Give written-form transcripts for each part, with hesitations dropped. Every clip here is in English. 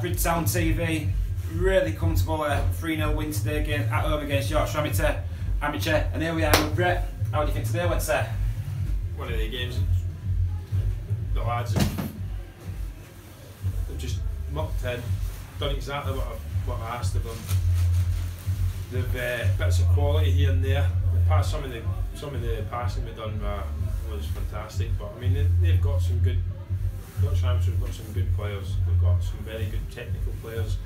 Bridgetown TV, really comfortable 3-0 win today again at home against Yorkshire Amateur, and here we are with Brett. How do you think today went, sir? One of the games, the lads have just mucked in, done exactly what I asked of them. They've bits of quality here and there. Some of the passing we've done was fantastic, but I mean they've got some good. Yorkshire Amateur have got some good players. We've got some very good technical players.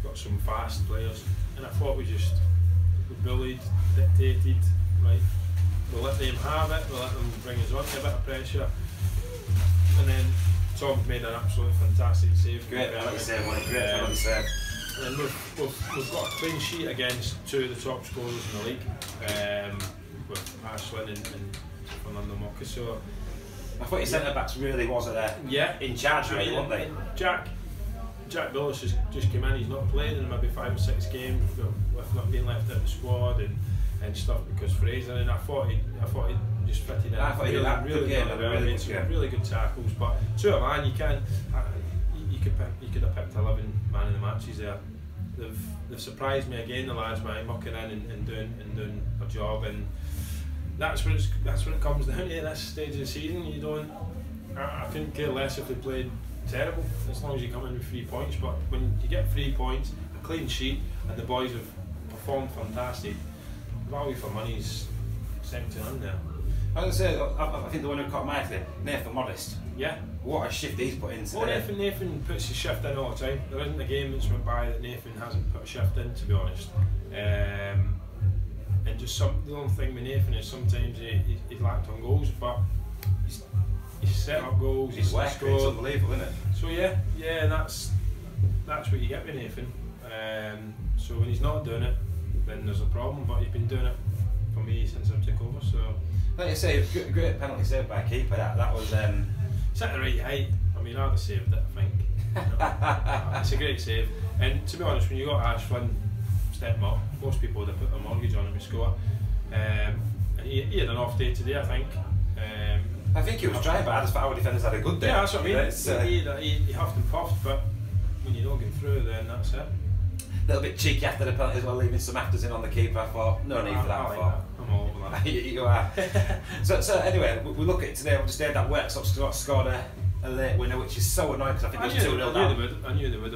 Got some fast players, and I thought we bullied, dictated, right. We'll let them have it. We'll let them bring us under a bit of pressure, and then Tom made an absolutely fantastic save. Great penalty save, great penalty save. And we've got a clean sheet against two of the top scorers in the league, with Ashwin and Fernando Moca. So I thought your centre backs really wasn't in charge, really, weren't they? Jack Billis just came in. He's not played in maybe 5 or 6 games with not being left out of the squad and stuff because Fraser. And I thought he just fitted in. I thought he did a really good tackles. But to a man, you could have picked 11 man of the matches there. They've surprised me again, the lads, by mucking in and doing a job, and that's when it comes down to this stage of the season. I couldn't care less if they played terrible, as long as you come in with 3 points. But when you get 3 points, a clean sheet, and the boys have performed fantastic, value for money is second to none there. I was going to say, I think the one who caught my eye, Nathan Modest. Yeah. What a shift he's put into there. Nathan puts his shift in all the time. There isn't a game that's went by that Nathan hasn't put a shift in, to be honest. And just the only thing with Nathan is sometimes he's lacked on goals, but he's set up goals, he's scored. It's unbelievable, isn't it? So yeah, that's what you get with Nathan. So when he's not doing it, then there's a problem. But he's been doing it for me since I took over. So like you say, great penalty save by a keeper. That was it's at the right height. I mean, I'd have saved it, I think. It's a great save. And to be honest, when you got Ashwin stepping up, most people would have put a mortgage on him to score. And he had an off day today, I think. I think he was trying, but I just thought our defenders had a good day. Yeah, that's what I mean. He huffed and puffed, but when you don't get through, then that's it. A little bit cheeky after the penalty as well, leaving some afters in on the keeper. I thought, no need for that. I like that. I'm all over that. You are. So anyway, we look at it today. We just heard that Worksop scored a late winner, which is so annoying because I think it was 2-0 down. I knew they would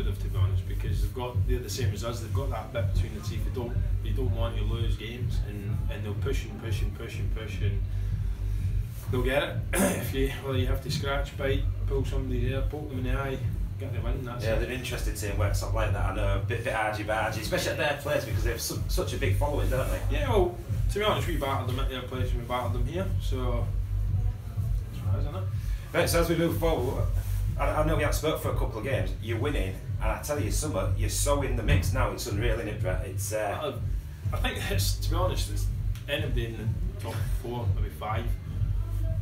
have, to be honest, because they're the same as us. They've got that bit between the teeth. They don't want to lose games, and they'll push and they'll get it. Whether you have to scratch, bite, pull somebody's ear, poke them in the eye, get the win. That's they're interested to work up like that. I know, a bit argy-bargy, especially at their place because they have such a big following, don't they? Yeah, well, to be honest, we battled them at their place and we battled them here, so that's right, isn't it? Right, so as we move forward, I know we haven't spoke for a couple of games. You're winning, and I tell you, you're so in the mix now. It's unreal, isn't it, Brett? It's. I think it's, to be honest, it's anybody in the top 4, maybe 5.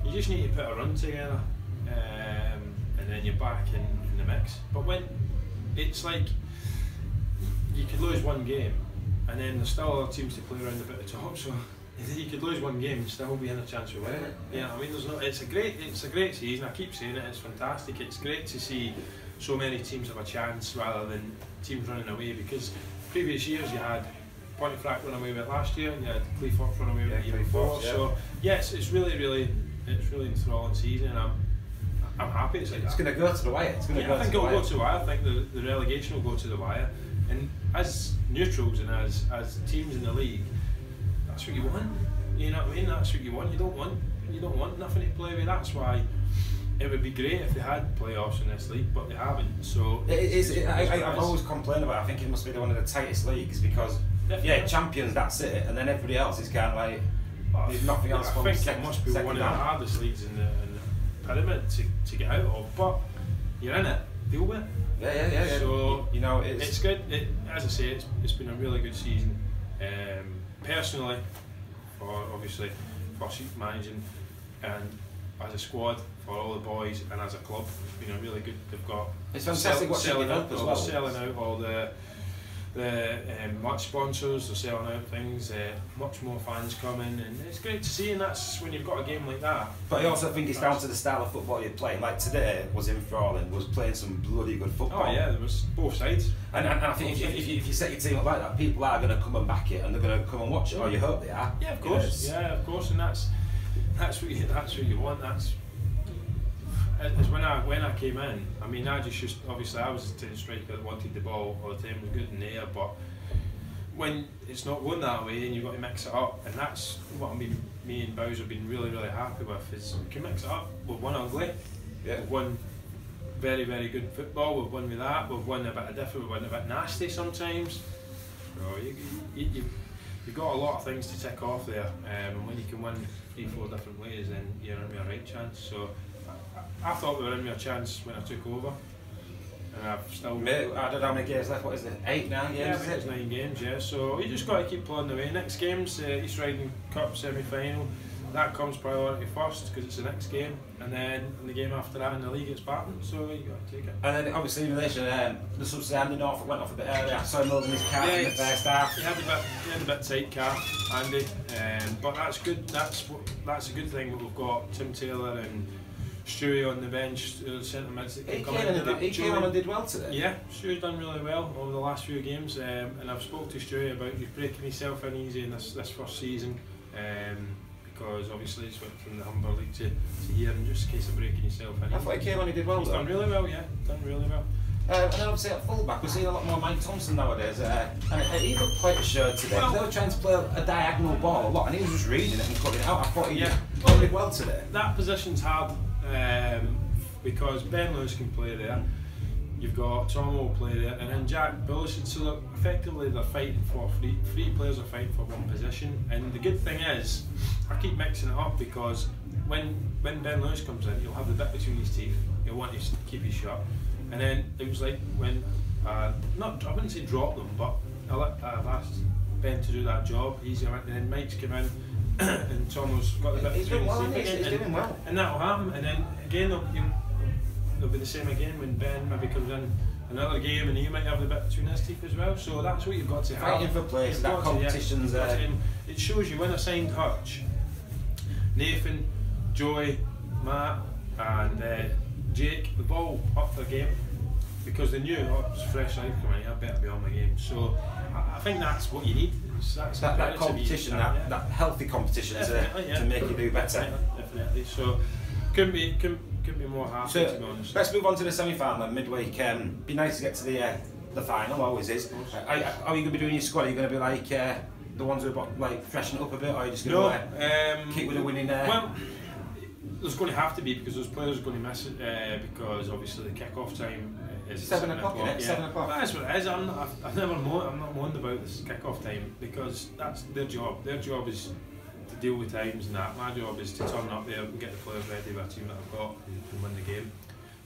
You just need to put a run together, and then you're back in the mix. But when it's like you could lose one game, and then there's still other teams to play around a bit of top, so you could lose one game and still be in a chance of winning it. Yeah, I mean, it's a great season. I keep saying it. It's fantastic. It's great to see so many teams have a chance rather than teams running away. Because previous years you had Pontefract run away with it last year, and you had Cleethorpes run away with it the year before. So yes, it's really enthralling season, and I'm happy. It's going to go to the wire. I think it'll go to the wire. I think the relegation will go to the wire. And as neutrals and as teams in the league, that's what you want. You know what I mean? That's what you want. You don't want nothing to play with. That's why it would be great if they had playoffs in this league, but they haven't. So I've always complained about it. I think it must be one of the tightest leagues because champions, that's it, and then everybody else is kind of like there's nothing else. I think it must be one of the hardest leagues in the pyramid to get out of, but you're in it. Deal with it. Yeah. So it's good. As I say, it's been a really good season. Personally, obviously for managing, and as a squad for all the boys, and as a club, it's been a really good. They've got it's fantastic what's selling out as well. Selling out all the the much sponsors are selling out things, much more fans coming, and it's great to see. And that's when you've got a game like that. But I also think it's down to the style of football you're playing. Like today was enthralling, was playing some bloody good football. Oh yeah, there was both sides. And I think if you set your team up like that, people are going to come and back it, and they're going to come and watch it, or you hope they are. Yeah, of course. Yeah, of course, and that's what you want. That's when I came in. I mean, I just obviously I was a striker that wanted the ball all the time, was good in the air, but when it's not going that way, and you've got to mix it up, and that's what me and Bowes have been really happy with, is we can mix it up. We've won ugly, we've won very good football, we've won with that, we've won a bit of different, we've won a bit nasty sometimes. So you've got a lot of things to tick off there, and when you can win 3-4 different ways, then you're in with a right chance. So I thought we were in with a chance when I took over, and I've still. Mate, I don't know how many games left. What is it? 8, 9 games? Yeah, I think it's 9 games. Yeah, so you just got to keep plodding away. Next game's East Riding Cup semi-final. That comes priority first because it's the next game, and then in the game after that in the league it's Barton, so you got to take it. And then obviously in relation, the subsidy Andy Norfolk went off a bit earlier. I saw him holding his car in the first half. He had a bit tight car, Andy, but that's good. That's a good thing that we've got Tim Taylor and Stewie on the bench, centre mids that can come in. He came on and did well today. Yeah, Stewie's done really well over the last few games, and I've spoke to Stewie about he's breaking himself in easy in this first season. Because obviously it's went from the Humber League to here, and just in case of breaking yourself in. I thought he came on, he did well. He's done really well, yeah, done really well. And then obviously at fullback, we're seeing a lot more Mike Thompson nowadays, and he looked quite assured today. Well, they were trying to play a diagonal ball a lot, and he was just reading it and cutting it out. I thought he did well today. That position's hard because Ben Lewis can play there. You've got Tom will play there, and then Jack Bullis. So look, effectively they're fighting for three players are fighting for one position. And the good thing is, I keep mixing it up because when Ben Lewis comes in, he'll have the bit between his teeth. He'll want to keep his shot. And then it was like when I wouldn't say drop them, but I've asked Ben to do that job. And then Mike's come in, and Tom's got the bit between his teeth. He's doing well. And that'll happen. And then again, it'll be the same again when Ben maybe comes in another game and he might have the bit between his teeth as well. So that's what you've got to have. Fighting for place, that competition's it shows you when I signed Hutch, Nathan, Joey, Matt and Jake, they've all up their game because they knew it's fresh life coming in, I better be on my game. So I think that's what you need. That's that competition, that healthy competition to make you do better. Definitely. So couldn't be more happy, to be honest. Let's move on to the semi-final then, midweek. Be nice to get to the final, always is. Are you going to be doing your squad? Are you going to be like the ones who are like freshen up a bit, or are you just going to keep with the winning? Well, there's going to have to be because those players are going to miss it because obviously the kick-off time is 7 o'clock. Yeah. 7 o'clock. That's what it is. I'm not moaned about this kick-off time because that's their job. Their job is to deal with times and that. My job is to turn up there and get the players ready with a team that I've got and win the game.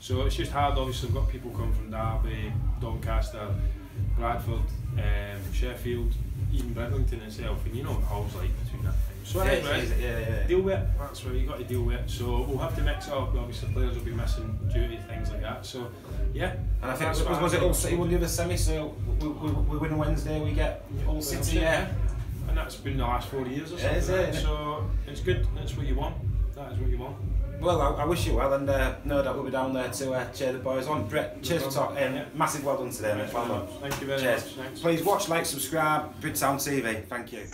So it's just hard. Obviously, I've got people coming from Derby, Doncaster, Bradford, Sheffield, even Bridlington itself, and you know what Hull's like between that time. So deal with it. That's what you got to deal with. So we'll have to mix it up. Obviously, players will be missing duty, things like that. So yeah. And I think was it All City won the other semi? So we win Wednesday, we get All City. Yeah. And that's been the last 4 years or something. So it's good. That's what you want. That is what you want. Well, I wish you well, and no doubt we'll be down there to cheer the boys on. Brett, cheers for talking. Massive well done today, mate. Well done. Thank you very much. Thanks. Please watch, like, subscribe, Bridgetown TV. Thank you.